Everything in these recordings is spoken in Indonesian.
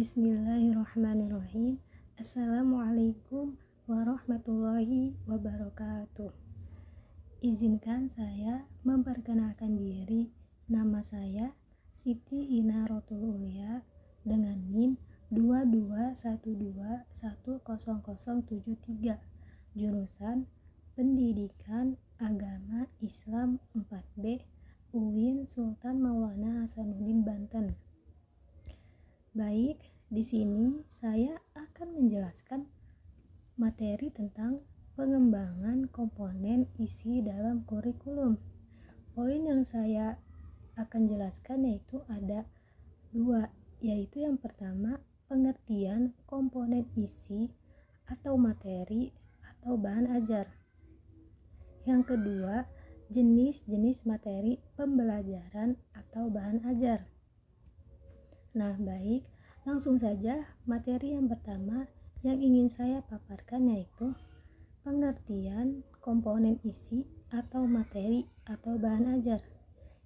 Bismillahirrahmanirrahim. Assalamualaikum warahmatullahi wabarakatuh. Izinkan saya memperkenalkan diri. Nama saya Siti Ina Rotul Ulia dengan NIM 2212100073, jurusan Pendidikan Agama Islam 4B, UIN Sultan Maulana Hasanuddin, Banten. Baik, di sini saya akan menjelaskan materi tentang pengembangan komponen isi dalam kurikulum. Poin yang saya akan jelaskan yaitu ada dua, yaitu yang pertama pengertian komponen isi atau materi atau bahan ajar. Yang kedua, jenis-jenis materi pembelajaran atau bahan ajar. Nah, baik, langsung saja materi yang pertama yang ingin saya paparkan yaitu pengertian komponen isi atau materi atau bahan ajar.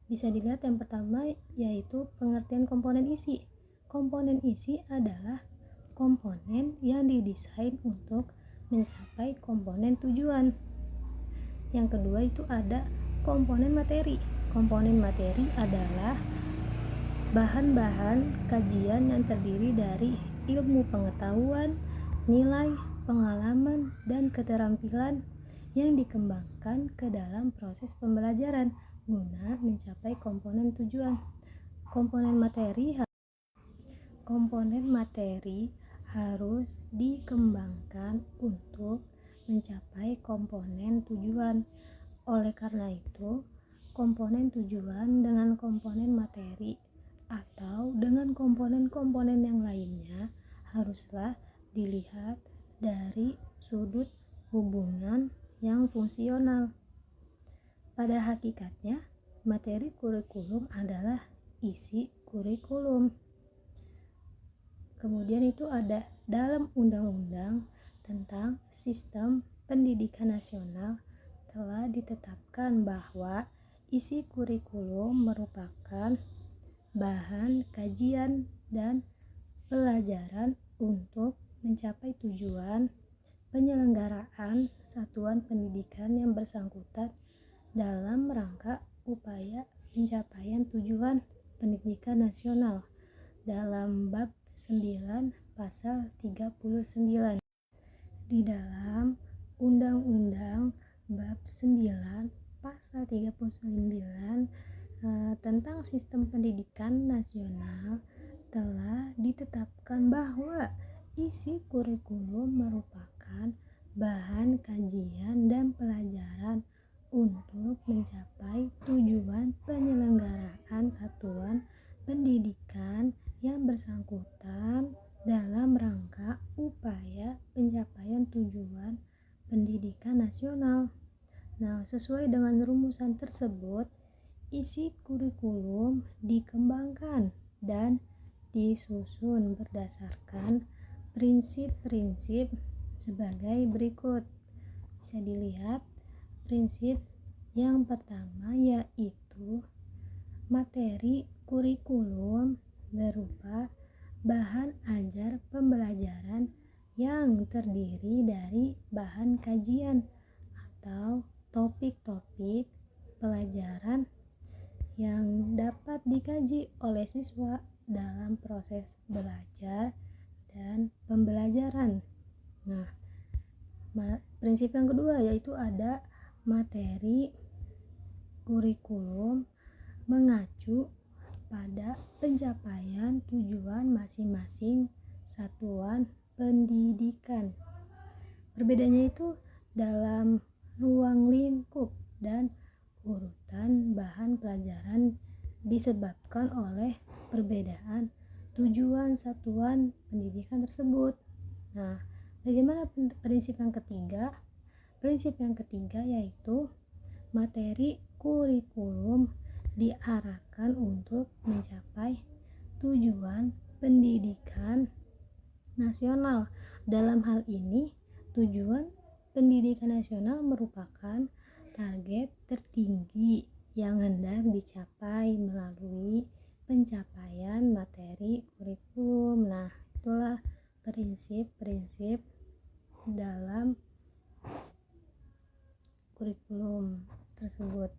Bisa dilihat yang pertama yaitu pengertian komponen isi. Komponen isi adalah komponen yang didesain untuk mencapai komponen tujuan. Yang kedua itu ada komponen materi. Komponen materi adalah bahan-bahan kajian yang terdiri dari ilmu pengetahuan, nilai, pengalaman, dan keterampilan yang dikembangkan ke dalam proses pembelajaran guna mencapai komponen tujuan. Komponen materi harus dikembangkan untuk mencapai komponen tujuan. Oleh karena itu, komponen tujuan dengan komponen materi atau dengan komponen-komponen yang lainnya haruslah dilihat dari sudut hubungan yang fungsional. Pada hakikatnya, materi kurikulum adalah isi kurikulum. Kemudian itu ada dalam Undang-Undang tentang Sistem Pendidikan Nasional telah ditetapkan bahwa isi kurikulum merupakan bahan kajian dan pelajaran untuk mencapai tujuan penyelenggaraan satuan pendidikan yang bersangkutan dalam rangka upaya pencapaian tujuan pendidikan nasional dalam bab 9 pasal 39 di dalam Undang-Undang bab 9 pasal 39 tentang sistem pendidikan nasional telah ditetapkan bahwa isi kurikulum merupakan bahan kajian dan pelajaran untuk mencapai tujuan penyelenggaraan satuan pendidikan yang bersangkutan dalam rangka upaya pencapaian tujuan pendidikan nasional. Nah, sesuai dengan rumusan tersebut, isi kurikulum dikembangkan dan disusun berdasarkan prinsip-prinsip sebagai berikut. Bisa dilihat prinsip yang pertama yaitu materi kurikulum berupa bahan ajar pembelajaran yang terdiri dari bahan kajian atau topik-topik pelajaran yang dapat dikaji oleh siswa dalam proses belajar dan pembelajaran. Nah, prinsip yang kedua yaitu ada materi kurikulum mengacu pada pencapaian tujuan masing-masing satuan pendidikan. Perbedaannya itu dalam ruang lingkup dan urutan bahan pelajaran disebabkan oleh perbedaan tujuan satuan pendidikan tersebut. Nah, bagaimana prinsip yang ketiga? Prinsip yang ketiga yaitu materi kurikulum diarahkan untuk mencapai tujuan pendidikan nasional. Dalam hal ini, tujuan pendidikan nasional merupakan target tertinggi yang hendak dicapai melalui pencapaian materi kurikulum. Nah, itulah prinsip-prinsip dalam kurikulum tersebut.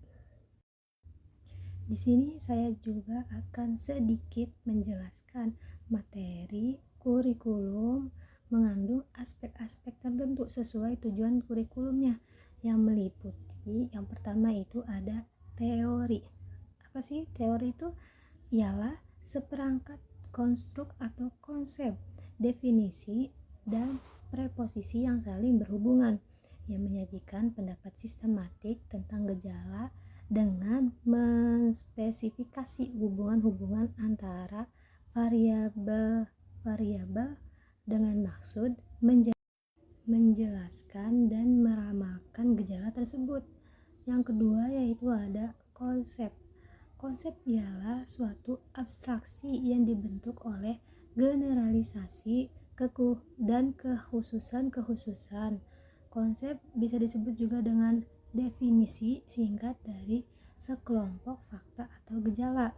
Di sini saya juga akan sedikit menjelaskan materi kurikulum mengandung aspek-aspek tertentu sesuai tujuan kurikulumnya, yang meliputi yang pertama itu ada teori. Apa sih teori itu? Ialah seperangkat konstruk atau konsep, definisi, dan preposisi yang saling berhubungan, yang menyajikan pendapat sistematik tentang gejala dengan menspesifikasi hubungan-hubungan antara variabel-variabel dengan maksud menjelaskan dan meramalkan gejala tersebut. Yang kedua yaitu ada konsep. Konsep ialah suatu abstraksi yang dibentuk oleh generalisasi dan kekhususan-kekhususan. Konsep bisa disebut juga dengan definisi singkat dari sekelompok fakta atau gejala.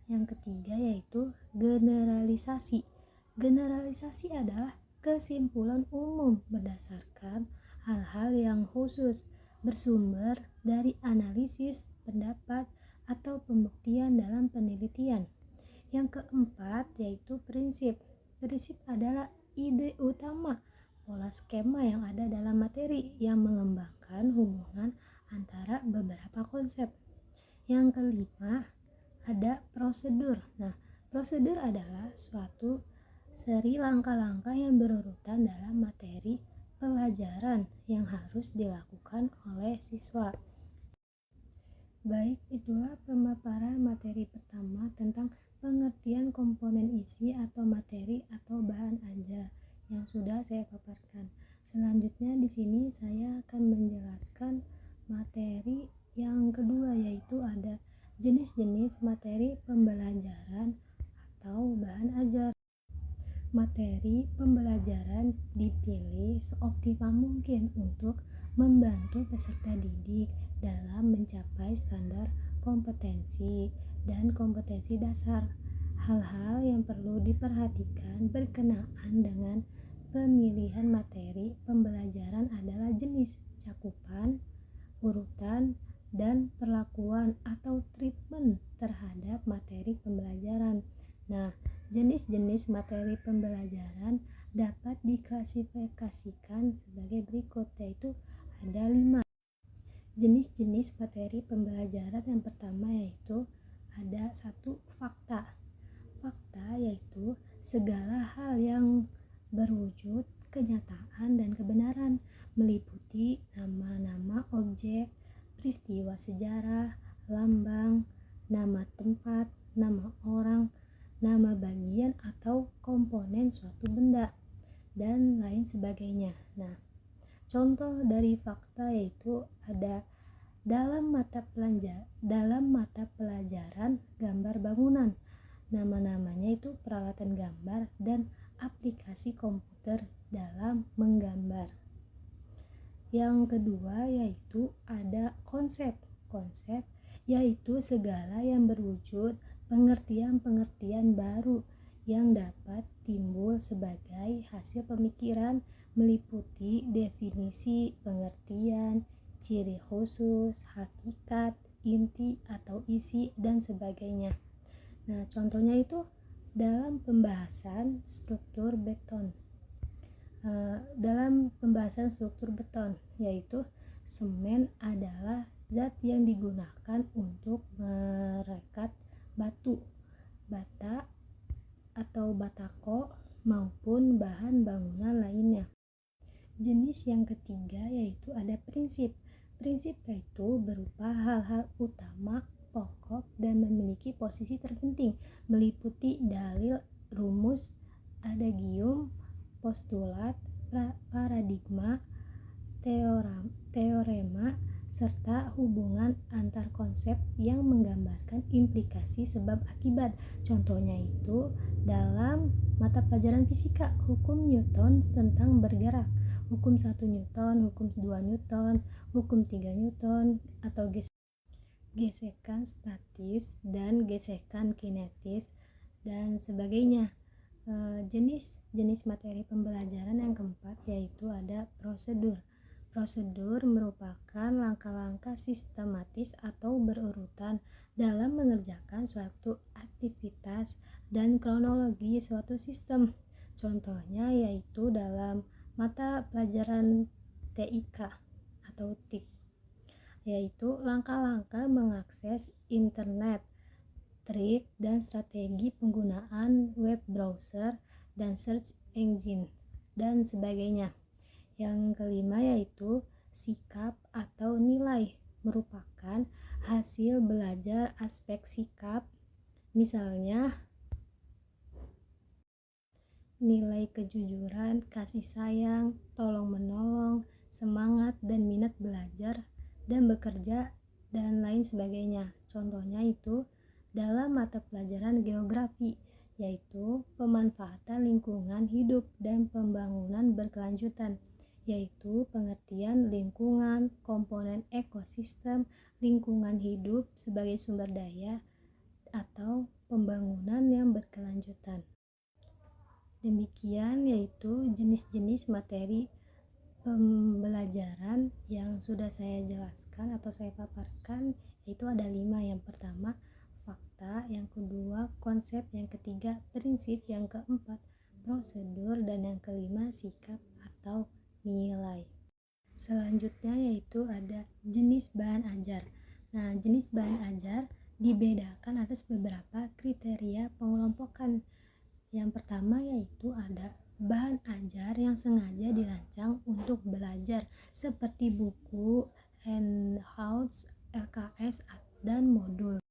Yang ketiga yaitu generalisasi. Generalisasi adalah kesimpulan umum berdasarkan hal-hal yang khusus, bersumber dari analisis, pendapat, atau pembuktian dalam penelitian. Yang keempat yaitu prinsip. Prinsip adalah ide utama, pola skema yang ada dalam materi yang mengembangkan hubungan antara beberapa konsep. Yang kelima ada prosedur. Nah, prosedur adalah suatu seri langkah-langkah yang berurutan dalam materi pelajaran yang harus dilakukan oleh siswa. Baik, itulah pemaparan materi pertama tentang pengertian komponen isi atau materi atau bahan ajar yang sudah saya paparkan. Selanjutnya di sini saya akan menjelaskan materi yang kedua, yaitu ada jenis-jenis materi pembelajaran atau bahan ajar. Materi pembelajaran dipilih seoptimal mungkin untuk membantu peserta didik dalam mencapai standar kompetensi dan kompetensi dasar. Hal-hal yang perlu diperhatikan berkenaan dengan pemilihan materi pembelajaran adalah jenis, cakupan, urutan, dan perlakuan atau treatment terhadap materi pembelajaran. Nah, jenis-jenis materi pembelajaran dapat diklasifikasikan sebagai berikut, yaitu ada 5 jenis-jenis materi pembelajaran. Yang pertama yaitu ada 1 fakta. Fakta yaitu segala hal yang berwujud kenyataan dan kebenaran, meliputi nama-nama objek, peristiwa sejarah, lambang, nama tempat, nama orang, nama bagian atau komponen suatu benda, dan lain sebagainya. Nah, contoh dari fakta yaitu ada dalam mata pelajaran gambar bangunan. Nama-namanya itu peralatan gambar dan aplikasi komputer dalam menggambar. Yang kedua yaitu ada konsep. Konsep yaitu segala yang berwujud pengertian-pengertian baru yang dapat timbul sebagai hasil pemikiran, meliputi definisi, pengertian, ciri khusus, hakikat, inti atau isi, dan sebagainya. Nah, contohnya itu dalam pembahasan struktur beton. Dalam pembahasan struktur beton, yaitu semen adalah zat yang digunakan untuk merekat batu, bata atau batako maupun bahan bangunan lainnya. Jenis yang ketiga yaitu ada prinsip. Prinsip yaitu berupa hal-hal utama, pokok, dan memiliki posisi terpenting, meliputi dalil, rumus, adagium, postulat, paradigma, teorema, serta hubungan antar konsep yang menggambarkan implikasi sebab akibat. Contohnya itu dalam mata pelajaran fisika, hukum Newton tentang bergerak, hukum 1 Newton, hukum 2 Newton, hukum 3 Newton, atau gesekan statis dan gesekan kinetis, dan sebagainya. Jenis materi pembelajaran yang keempat yaitu ada prosedur. Prosedur merupakan langkah-langkah sistematis atau berurutan dalam mengerjakan suatu aktivitas dan kronologi suatu sistem. Contohnya yaitu dalam mata pelajaran TIK atau TIK, yaitu langkah-langkah mengakses internet, trik dan strategi penggunaan web browser dan search engine dan sebagainya. Yang kelima yaitu sikap atau nilai, merupakan hasil belajar aspek sikap, misalnya nilai kejujuran, kasih sayang, tolong menolong, semangat dan minat belajar dan bekerja dan lain sebagainya. Contohnya itu dalam mata pelajaran geografi, yaitu pemanfaatan lingkungan hidup dan pembangunan berkelanjutan, yaitu pengertian lingkungan, komponen ekosistem, lingkungan hidup sebagai sumber daya atau pembangunan yang berkelanjutan. Demikian yaitu jenis-jenis materi pembelajaran yang sudah saya jelaskan atau saya paparkan, yaitu ada 5. Yang pertama fakta, yang kedua konsep, yang ketiga prinsip, yang keempat prosedur, dan yang kelima sikap atau nilai. Selanjutnya yaitu ada jenis bahan ajar. Nah, jenis bahan ajar dibedakan atas beberapa kriteria pengelompokan. Yang pertama yaitu ada bahan ajar yang sengaja dirancang untuk belajar, seperti buku, handouts, LKS, dan modul.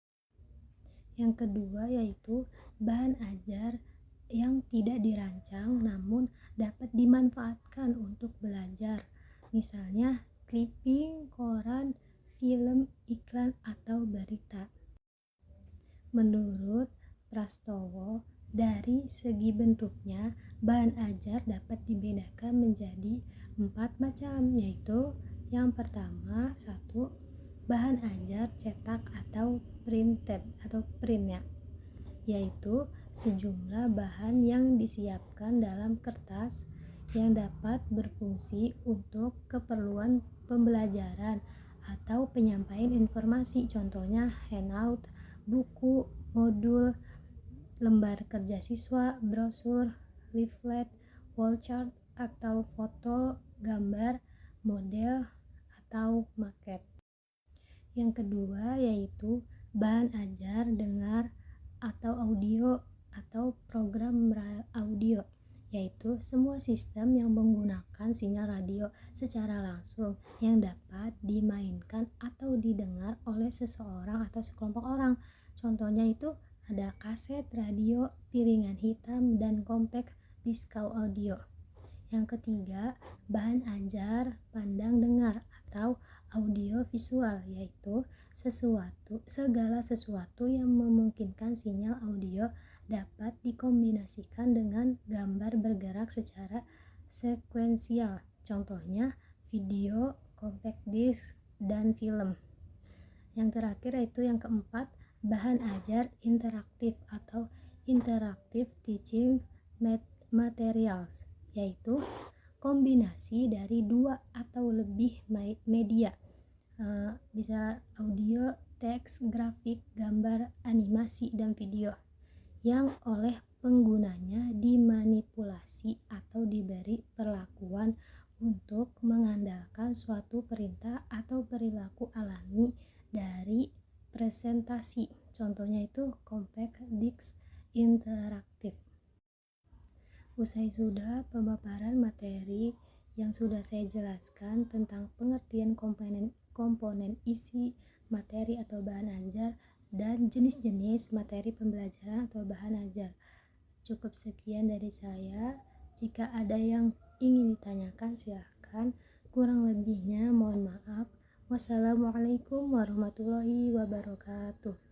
Yang kedua yaitu bahan ajar yang tidak dirancang namun dapat dimanfaatkan untuk belajar, misalnya clipping, koran, film, iklan, atau berita. Menurut Prastowo, dari segi bentuknya, bahan ajar dapat dibedakan menjadi 4 macam, yaitu yang pertama, 1. Bahan ajar cetak atau printed atau printnya, yaitu sejumlah bahan yang disiapkan dalam kertas yang dapat berfungsi untuk keperluan pembelajaran atau penyampaian informasi, contohnya handout, buku, modul, lembar kerja siswa, brosur, leaflet, wall chart atau foto, gambar, model, atau maket. Yang kedua yaitu bahan ajar dengar atau audio atau program audio, yaitu semua sistem yang menggunakan sinyal radio secara langsung yang dapat dimainkan atau didengar oleh seseorang atau sekelompok orang. Contohnya itu ada kaset radio, piringan hitam, dan compact disc audio. Yang ketiga, bahan ajar pandang dengar atau audio visual, yaitu segala sesuatu yang memungkinkan sinyal audio dapat dikombinasikan dengan gambar bergerak secara sekuensial, contohnya video, compact disc, dan film. Yang terakhir yaitu yang keempat, bahan ajar interaktif atau interactive teaching materials, yaitu kombinasi dari 2 atau lebih media, bisa audio, teks, grafik, gambar, animasi, dan video, yang oleh penggunanya dimanipulasi atau diberi perlakuan untuk mengandalkan suatu perintah atau perilaku alami dari presentasi, contohnya itu compact disc interaktif. Usai sudah pemaparan materi yang sudah saya jelaskan tentang pengertian komponen isi materi atau bahan ajar dan jenis-jenis materi pembelajaran atau bahan ajar. Cukup sekian dari saya. Jika ada yang ingin ditanyakan silahkan. Kurang lebihnya mohon maaf. Wassalamualaikum warahmatullahi wabarakatuh.